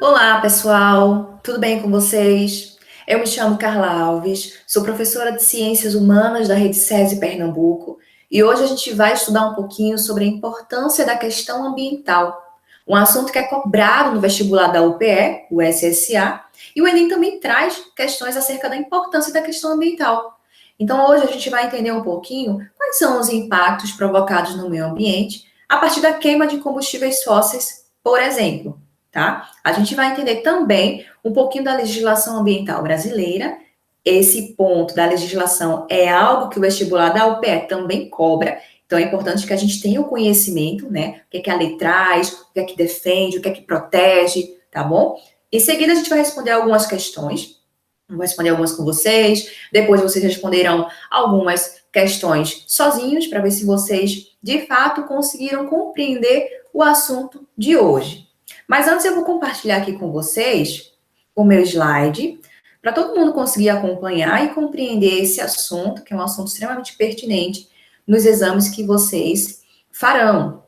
Olá, pessoal, tudo bem com vocês? Eu me chamo Carla Alves, sou professora de Ciências Humanas da Rede SESI Pernambuco e hoje a gente vai estudar um pouquinho sobre a importância da questão ambiental, um assunto que é cobrado no vestibular da UPE, o SSA, e o Enem também traz questões acerca da importância da questão ambiental. Então, hoje a gente vai entender um pouquinho quais são os impactos provocados no meio ambiente a partir da queima de combustíveis fósseis, por exemplo, tá? A gente vai entender também um pouquinho da legislação ambiental brasileira. Esse ponto da legislação é algo que o vestibular da UPE também cobra, então é importante que a gente tenha o conhecimento, né? O que a lei traz, o que defende, o que protege, tá bom? Em seguida, a gente vai responder algumas questões. Vou responder algumas com vocês, depois vocês responderão algumas questões sozinhos, para ver se vocês, de fato, conseguiram compreender o assunto de hoje. Mas antes eu vou compartilhar aqui com vocês o meu slide, para todo mundo conseguir acompanhar e compreender esse assunto, que é um assunto extremamente pertinente nos exames que vocês farão.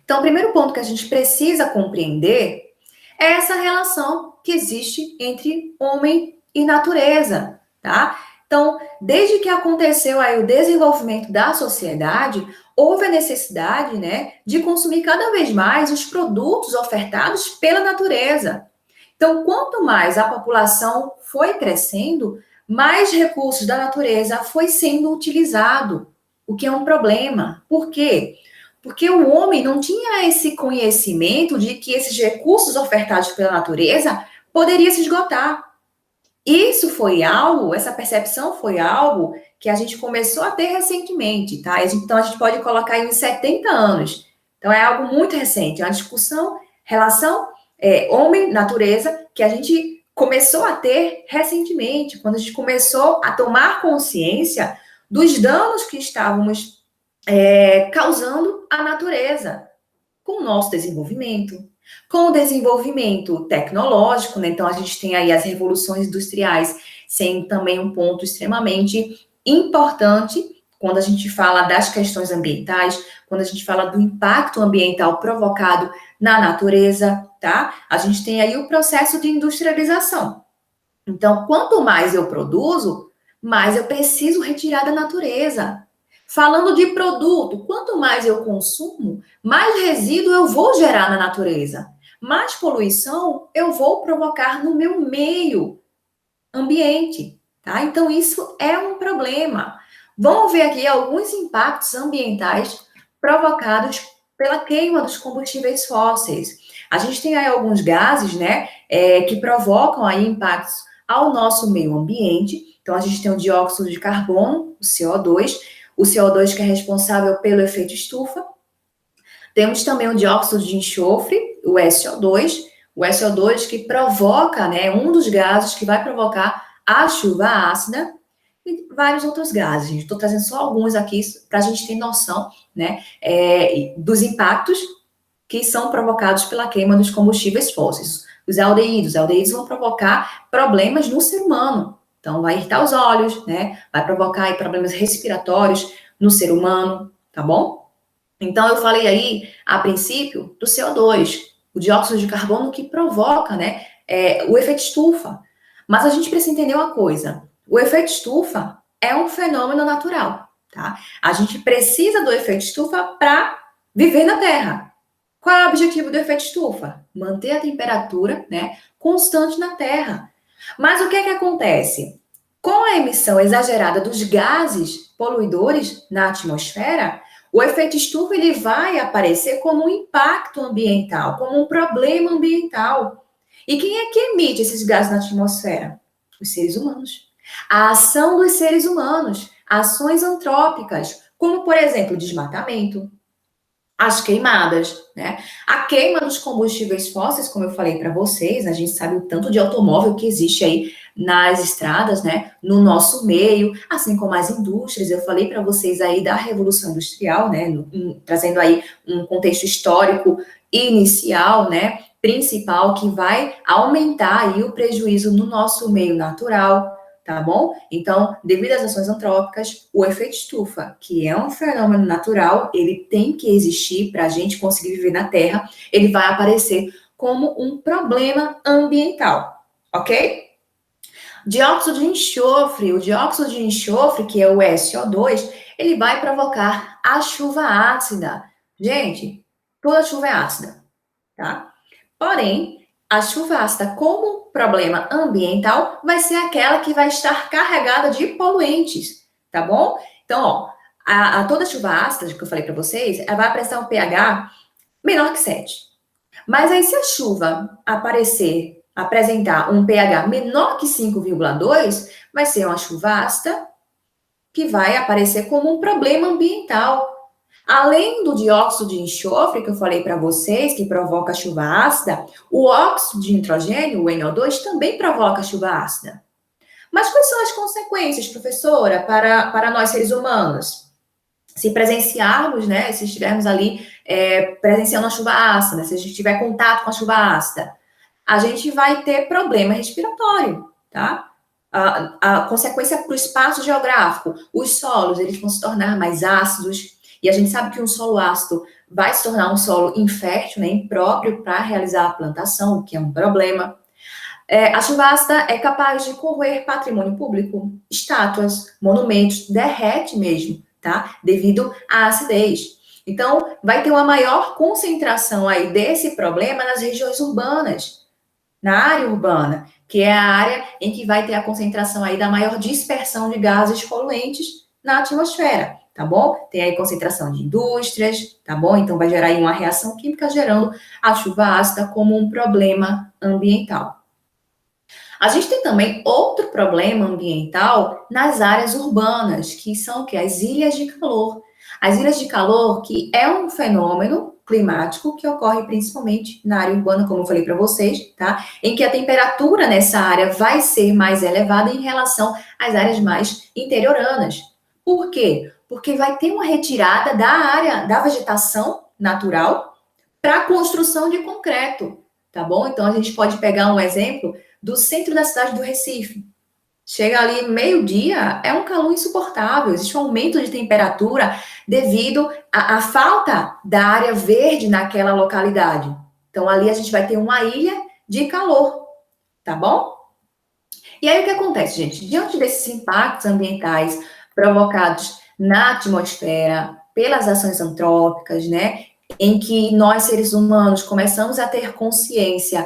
Então, o primeiro ponto que a gente precisa compreender é essa relação que existe entre homem e natureza, tá? Então, desde que aconteceu aí o desenvolvimento da sociedade, houve a necessidade, né, de consumir cada vez mais os produtos ofertados pela natureza. Então, quanto mais a população foi crescendo, mais recursos da natureza foi sendo utilizado, o que é um problema. Por quê? Porque o homem não tinha esse conhecimento de que esses recursos ofertados pela natureza poderiam se esgotar. Isso foi algo, essa percepção foi algo que a gente começou a ter recentemente, tá? Então, a gente pode colocar aí uns 70 anos. Então, é algo muito recente, é uma discussão, relação homem-natureza, que a gente começou a ter recentemente, quando a gente começou a tomar consciência dos danos que estávamos causando à natureza, com o nosso desenvolvimento, com o desenvolvimento tecnológico, né? Então a gente tem aí as revoluções industriais sendo também um ponto extremamente importante quando a gente fala das questões ambientais, quando a gente fala do impacto ambiental provocado na natureza, tá? A gente tem aí o processo de industrialização. Então, quanto mais eu produzo, mais eu preciso retirar da natureza. Falando de produto, quanto mais eu consumo, mais resíduo eu vou gerar na natureza. Mais poluição eu vou provocar no meu meio ambiente, tá? Então, isso é um problema. Vamos ver aqui alguns impactos ambientais provocados pela queima dos combustíveis fósseis. A gente tem aí alguns gases, né, que provocam aí impactos ao nosso meio ambiente. Então, a gente tem o dióxido de carbono, o CO2 que é responsável pelo efeito estufa. Temos também o dióxido de enxofre, o SO2 que provoca, né, um dos gases que vai provocar a chuva ácida e vários outros gases. Estou trazendo só alguns aqui para a gente ter noção, né, dos impactos que são provocados pela queima dos combustíveis fósseis. Os aldeídos vão provocar problemas no ser humano. Então, vai irritar os olhos, né, vai provocar aí problemas respiratórios no ser humano, tá bom? Então, eu falei aí, a princípio, do CO2, o dióxido de carbono que provoca, né, o efeito estufa. Mas a gente precisa entender uma coisa: o efeito estufa é um fenômeno natural, tá? A gente precisa do efeito estufa para viver na Terra. Qual é o objetivo do efeito estufa? Manter a temperatura, né, constante na Terra. Mas o que é que acontece? Com a emissão exagerada dos gases poluidores na atmosfera, o efeito estufa ele vai aparecer como um impacto ambiental, como um problema ambiental. E quem é que emite esses gases na atmosfera? Os seres humanos. A ação dos seres humanos, ações antrópicas, como, por exemplo, desmatamento, as queimadas, né? A queima dos combustíveis fósseis, como eu falei para vocês, a gente sabe o tanto de automóvel que existe aí nas estradas, né? No nosso meio, assim como as indústrias. Eu falei para vocês aí da Revolução Industrial, né? Trazendo aí um contexto histórico inicial, né? Principal, que vai aumentar aí o prejuízo no nosso meio natural, tá bom? Então, devido às ações antrópicas, o efeito estufa, que é um fenômeno natural, ele tem que existir para a gente conseguir viver na Terra, ele vai aparecer como um problema ambiental, ok? Dióxido de enxofre, o dióxido de enxofre, que é o SO2, ele vai provocar a chuva ácida. Gente, toda chuva é ácida, tá? Porém, a chuva ácida como problema ambiental vai ser aquela que vai estar carregada de poluentes, tá bom? Então, ó, toda chuva ácida que eu falei para vocês, ela vai apresentar um pH menor que 7. Mas aí, se a chuva apresentar um pH menor que 5,2, vai ser uma chuva ácida que vai aparecer como um problema ambiental. Além do dióxido de enxofre, que eu falei para vocês, que provoca chuva ácida, o óxido de nitrogênio, o NO2, também provoca chuva ácida. Mas quais são as consequências, professora, para nós seres humanos? Se presenciarmos, né, se estivermos ali presenciando a chuva ácida, se a gente tiver contato com a chuva ácida, a gente vai ter problema respiratório, tá? A consequência para o espaço geográfico, os solos, eles vão se tornar mais ácidos, e a gente sabe que um solo ácido vai se tornar um solo infértil, né, impróprio para realizar a plantação, o que é um problema. A chuva ácida é capaz de corroer patrimônio público, estátuas, monumentos, derrete mesmo, tá? Devido à acidez. Então, vai ter uma maior concentração aí desse problema nas regiões urbanas, na área urbana, que é a área em que vai ter a concentração aí da maior dispersão de gases poluentes na atmosfera, tá bom? Tem aí concentração de indústrias, tá bom? Então, vai gerar aí uma reação química gerando a chuva ácida como um problema ambiental. A gente tem também outro problema ambiental nas áreas urbanas, que são o quê? As ilhas de calor. As ilhas de calor, que é um fenômeno climático que ocorre principalmente na área urbana, como eu falei para vocês, tá? Em que a temperatura nessa área vai ser mais elevada em relação às áreas mais interioranas. Por quê? Porque vai ter uma retirada da área da vegetação natural para a construção de concreto, tá bom? Então a gente pode pegar um exemplo do centro da cidade do Recife. Chega ali meio-dia, é um calor insuportável, existe um aumento de temperatura devido à falta da área verde naquela localidade. Então, ali a gente vai ter uma ilha de calor, tá bom? E aí, o que acontece, gente? Diante desses impactos ambientais provocados na atmosfera pelas ações antrópicas, né, em que nós, seres humanos, começamos a ter consciência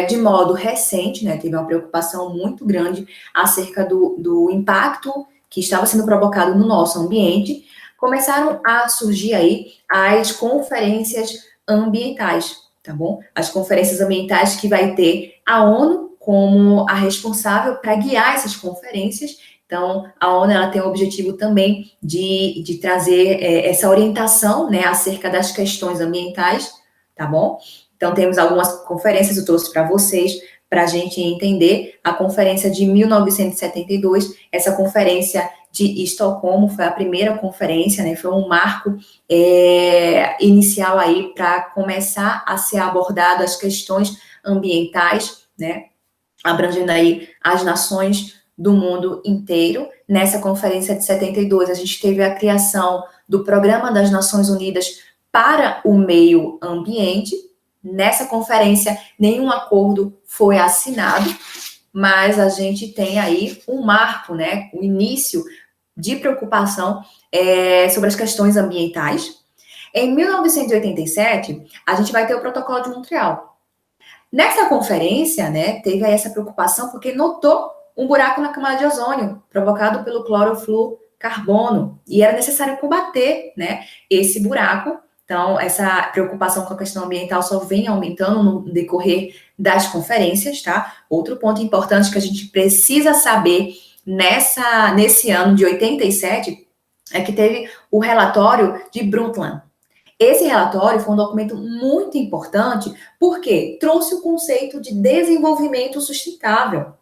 de modo recente, né, teve uma preocupação muito grande acerca do impacto que estava sendo provocado no nosso ambiente, começaram a surgir aí as conferências ambientais, tá bom? As conferências ambientais que vai ter a ONU como a responsável para guiar essas conferências. Então, a ONU ela tem o objetivo também de trazer essa orientação, né, acerca das questões ambientais, tá bom? Então, temos algumas conferências, eu trouxe para vocês, para a gente entender. A conferência de 1972, essa conferência de Estocolmo, foi a primeira conferência, né, foi um marco inicial aí para começar a ser abordado as questões ambientais, né, abrangendo aí as nações do mundo inteiro. Nessa conferência de 72, a gente teve a criação do Programa das Nações Unidas para o Meio Ambiente. Nessa conferência, nenhum acordo foi assinado, mas a gente tem aí um marco, né, o início de preocupação sobre as questões ambientais. Em 1987, a gente vai ter o Protocolo de Montreal. Nessa conferência, né, teve aí essa preocupação porque notou um buraco na camada de ozônio provocado pelo clorofluorcarbono e era necessário combater, né, esse buraco. Então, essa preocupação com a questão ambiental só vem aumentando no decorrer das conferências, tá? Outro ponto importante que a gente precisa saber nesse ano de 87 é que teve o relatório de Brundtland. Esse relatório foi um documento muito importante porque trouxe o conceito de desenvolvimento sustentável.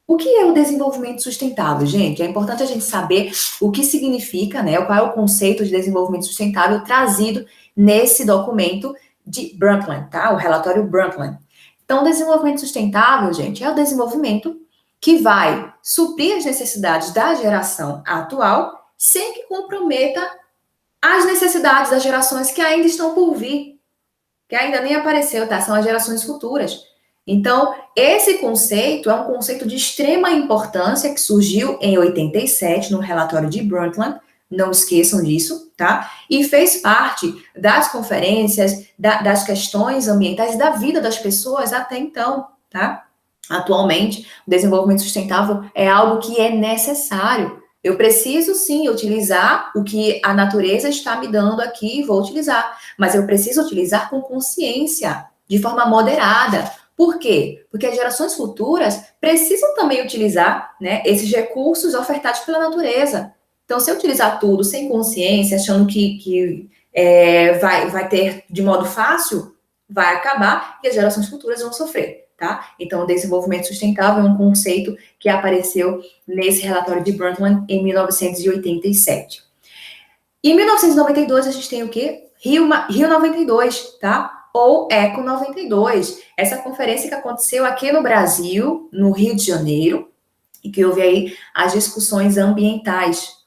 O que é o desenvolvimento sustentável, gente? É importante a gente saber o que significa, né? Qual é o conceito de desenvolvimento sustentável trazido nesse documento de Brundtland, tá? O relatório Brundtland. Então, o desenvolvimento sustentável, gente, é o desenvolvimento que vai suprir as necessidades da geração atual sem que comprometa as necessidades das gerações que ainda estão por vir. que ainda nem apareceu, tá? São as gerações futuras. Então, esse conceito é um conceito de extrema importância que surgiu em 87 no relatório de Brundtland, não esqueçam disso, tá? E fez parte das conferências, das questões ambientais e da vida das pessoas até então, tá? Atualmente, o desenvolvimento sustentável é algo que é necessário. Eu preciso, sim, utilizar o que a natureza está me dando aqui, vou utilizar, mas eu preciso utilizar com consciência, de forma moderada. Por quê? Porque as gerações futuras precisam também utilizar, né, esses recursos ofertados pela natureza. Então, se eu utilizar tudo sem consciência, achando que vai ter de modo fácil, vai acabar e as gerações futuras vão sofrer, tá? Então, o desenvolvimento sustentável é um conceito que apareceu nesse relatório de Brundtland em 1987. Em 1992, a gente tem o quê? Rio 92, tá? Ou Eco 92. Essa conferência que aconteceu aqui no Brasil, no Rio de Janeiro, e que houve aí as discussões ambientais.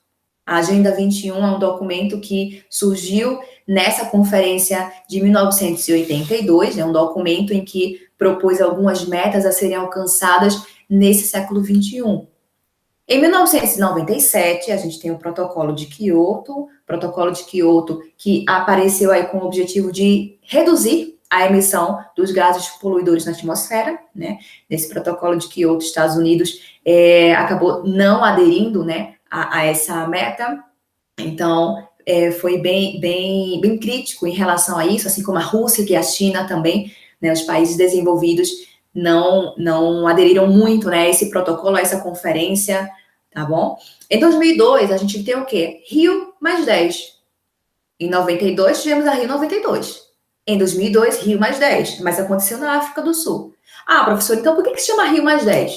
A Agenda 21 é um documento que surgiu nessa conferência de 1982, né, um documento em que propôs algumas metas a serem alcançadas nesse século 21. Em 1997, a gente tem o Protocolo de Kyoto que apareceu aí com o objetivo de reduzir a emissão dos gases poluidores na atmosfera, né? Nesse Protocolo de Kyoto, Estados Unidos acabou não aderindo, né, a essa meta. Então, foi bem crítico em relação a isso, assim como a Rússia e a China também, né, os países desenvolvidos não aderiram muito, né, a esse protocolo, a essa conferência, tá bom? Em 2002, a gente tem o quê? Rio mais 10. Em 92, tivemos a Rio 92. Em 2002, Rio mais 10, mas aconteceu na África do Sul. Ah, professor, então por que se chama Rio mais 10?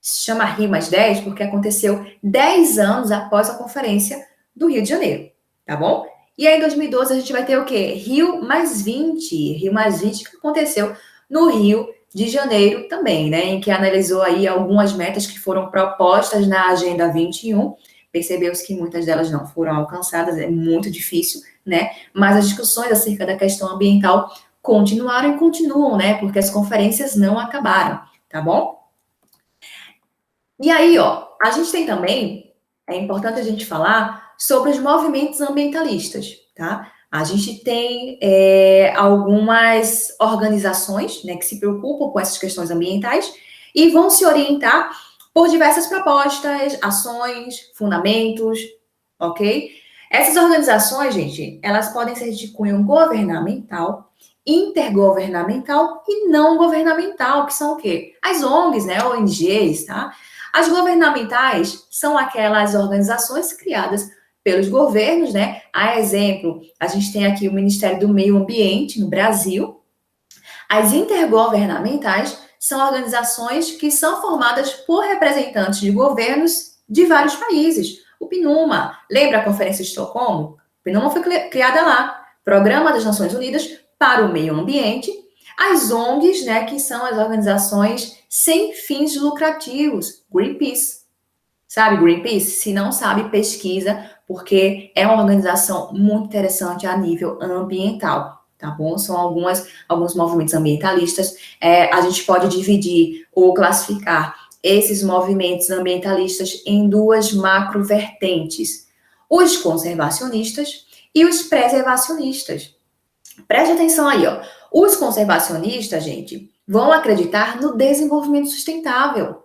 Se chama Rio mais 10 porque aconteceu 10 anos após a conferência do Rio de Janeiro, tá bom? E aí, em 2012, a gente vai ter o quê? Rio mais 20. Rio mais 20 que aconteceu no Rio de Janeiro também, né? Em que analisou aí algumas metas que foram propostas na Agenda 21. Percebeu-se que muitas delas não foram alcançadas, é muito difícil, né? Mas as discussões acerca da questão ambiental continuaram e continuam, né? Porque as conferências não acabaram, tá bom? E aí, ó, a gente tem também, é importante a gente falar sobre os movimentos ambientalistas, tá? A gente tem algumas organizações, né, que se preocupam com essas questões ambientais e vão se orientar por diversas propostas, ações, fundamentos, ok? Essas organizações, gente, elas podem ser de cunho governamental, intergovernamental e não governamental, que são o quê? As ONGs, né, ONGs, tá? As governamentais são aquelas organizações criadas pelos governos, né? A exemplo, a gente tem aqui o Ministério do Meio Ambiente no Brasil. As intergovernamentais são organizações que são formadas por representantes de governos de vários países. O PNUMA, lembra a Conferência de Estocolmo? O PNUMA foi criada lá, Programa das Nações Unidas para o Meio Ambiente. As ONGs, né, que são as organizações sem fins lucrativos, Greenpeace. Sabe Greenpeace? Se não sabe, pesquisa, porque é uma organização muito interessante a nível ambiental, tá bom? São alguns movimentos ambientalistas. A gente pode dividir ou classificar esses movimentos ambientalistas em duas macrovertentes: os conservacionistas e os preservacionistas. Preste atenção aí, ó. Os conservacionistas, gente, vão acreditar no desenvolvimento sustentável.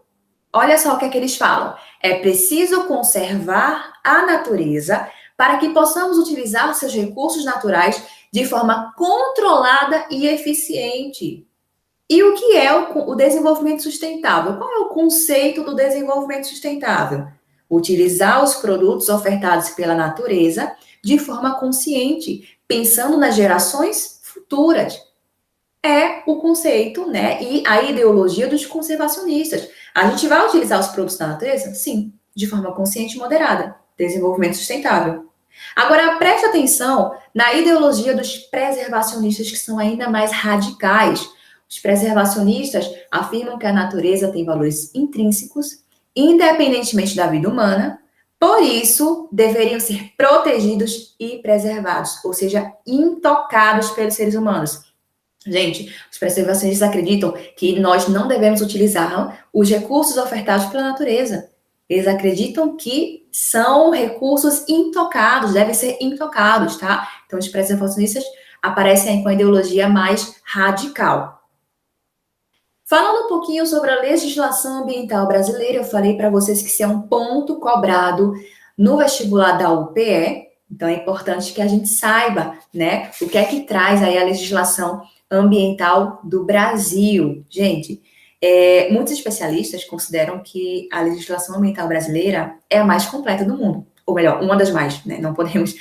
Olha só o que é que eles falam. É preciso conservar a natureza para que possamos utilizar seus recursos naturais de forma controlada e eficiente. E o que é o desenvolvimento sustentável? Qual é o conceito do desenvolvimento sustentável? Utilizar os produtos ofertados pela natureza de forma consciente, pensando nas gerações futuras. É o conceito, né, e a ideologia dos conservacionistas. A gente vai utilizar os produtos da natureza? Sim, de forma consciente e moderada. Desenvolvimento sustentável. Agora, preste atenção na ideologia dos preservacionistas, que são ainda mais radicais. Os preservacionistas afirmam que a natureza tem valores intrínsecos, independentemente da vida humana, por isso deveriam ser protegidos e preservados, ou seja, intocados pelos seres humanos. Gente, os preservacionistas acreditam que nós não devemos utilizar os recursos ofertados pela natureza. Eles acreditam que são recursos intocados, devem ser intocados, tá? Então, os preservacionistas aparecem aí com a ideologia mais radical. Falando um pouquinho sobre a legislação ambiental brasileira, eu falei para vocês que isso é um ponto cobrado no vestibular da UPE, então é importante que a gente saiba, né, o que é que traz aí a legislação ambiental do Brasil. Gente, muitos especialistas consideram que a legislação ambiental brasileira é a mais completa do mundo, ou melhor, uma das mais, né, não podemos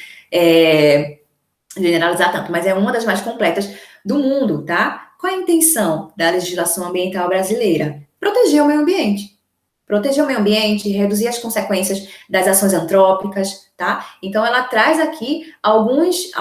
generalizar tanto, mas é uma das mais completas do mundo, tá? Qual é a intenção da legislação ambiental brasileira? Proteger o meio ambiente. Proteger o meio ambiente, reduzir as consequências das ações antrópicas, tá? Então, ela traz aqui alguns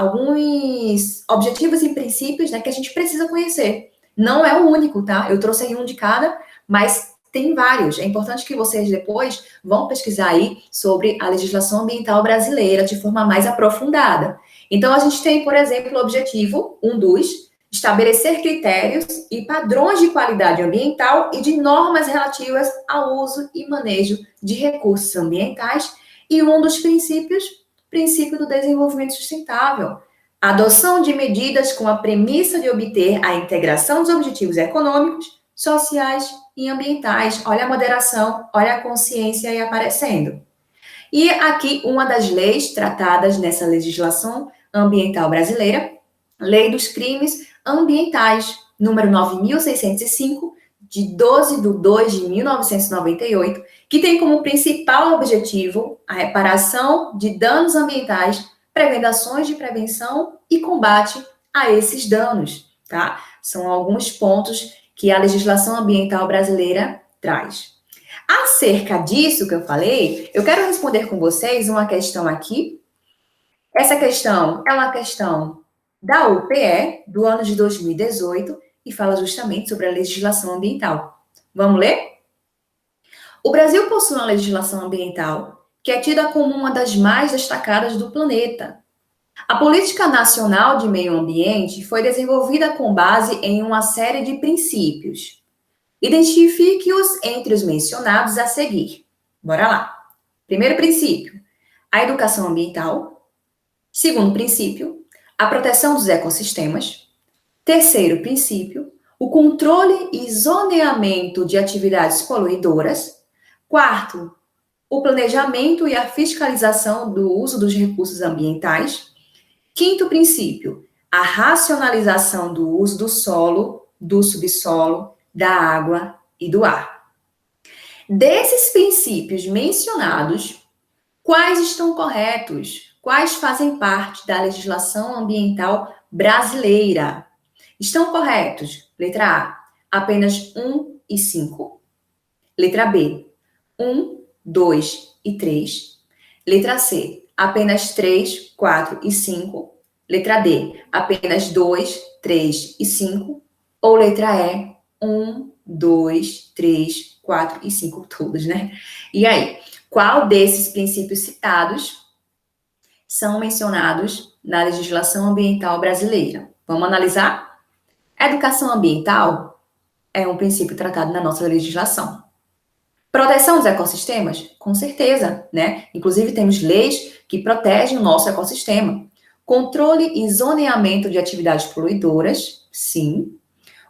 objetivos e princípios, né, que a gente precisa conhecer. Não é o único, tá? Eu trouxe aí um de cada, mas tem vários. É importante que vocês depois vão pesquisar aí sobre a legislação ambiental brasileira de forma mais aprofundada. Então, a gente tem, por exemplo, o objetivo, um dos, estabelecer critérios e padrões de qualidade ambiental e de normas relativas ao uso e manejo de recursos ambientais, e um dos princípios, princípio do desenvolvimento sustentável. Adoção de medidas com a premissa de obter a integração dos objetivos econômicos, sociais e ambientais. Olha a moderação, olha a consciência aí aparecendo. E aqui uma das leis tratadas nessa legislação ambiental brasileira, Lei dos Crimes Ambientais, número 9.605, de 12 de 2 de 1998, que tem como principal objetivo a reparação de danos ambientais, prevendo ações de prevenção e combate a esses danos, tá? São alguns pontos que a legislação ambiental brasileira traz. Acerca disso que eu falei, eu quero responder com vocês uma questão aqui. Essa questão é uma questão da UPE, do ano de 2018, e fala justamente sobre a legislação ambiental. Vamos ler? O Brasil possui uma legislação ambiental que é tida como uma das mais destacadas do planeta. A Política Nacional de Meio Ambiente foi desenvolvida com base em uma série de princípios. Identifique-os entre os mencionados a seguir. Bora lá. Primeiro princípio, a educação ambiental. Segundo princípio, a proteção dos ecossistemas. Terceiro princípio, o controle e zoneamento de atividades poluidoras. Quarto, o planejamento e a fiscalização do uso dos recursos ambientais. Quinto princípio, a racionalização do uso do solo, do subsolo, da água e do ar. Desses princípios mencionados, quais estão corretos? Quais fazem parte da legislação ambiental brasileira? Estão corretos? Letra A, apenas 1 e 5. Letra B, 1, 2 e 3. Letra C, apenas 3, 4 e 5. Letra D, apenas 2, 3 e 5. Ou letra E, 1, 2, 3, 4 e 5, todos, né? E aí, qual desses princípios citados são mencionados na legislação ambiental brasileira? Vamos analisar? A educação ambiental é um princípio tratado na nossa legislação. Proteção dos ecossistemas? Com certeza, né? Inclusive, temos leis que protegem o nosso ecossistema. Controle e zoneamento de atividades poluidoras? Sim.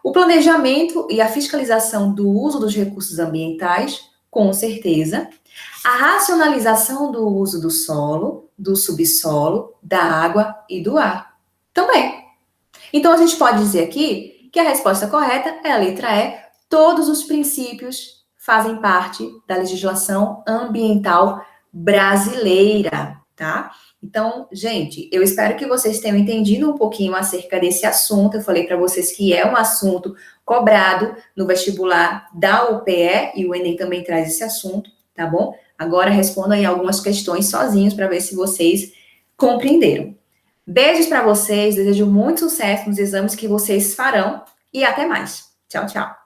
O planejamento e a fiscalização do uso dos recursos ambientais, com certeza. A racionalização do uso do solo, do subsolo, da água e do ar, também. Então, a gente pode dizer aqui que a resposta correta é a letra E. Todos os princípios fazem parte da legislação ambiental brasileira, tá? Então, gente, eu espero que vocês tenham entendido um pouquinho acerca desse assunto. Eu falei para vocês que é um assunto cobrado no vestibular da UPE e o Enem também traz esse assunto, tá bom? Agora respondam aí algumas questões sozinhos para ver se vocês compreenderam. Beijos para vocês, desejo muito sucesso nos exames que vocês farão e até mais. Tchau, tchau.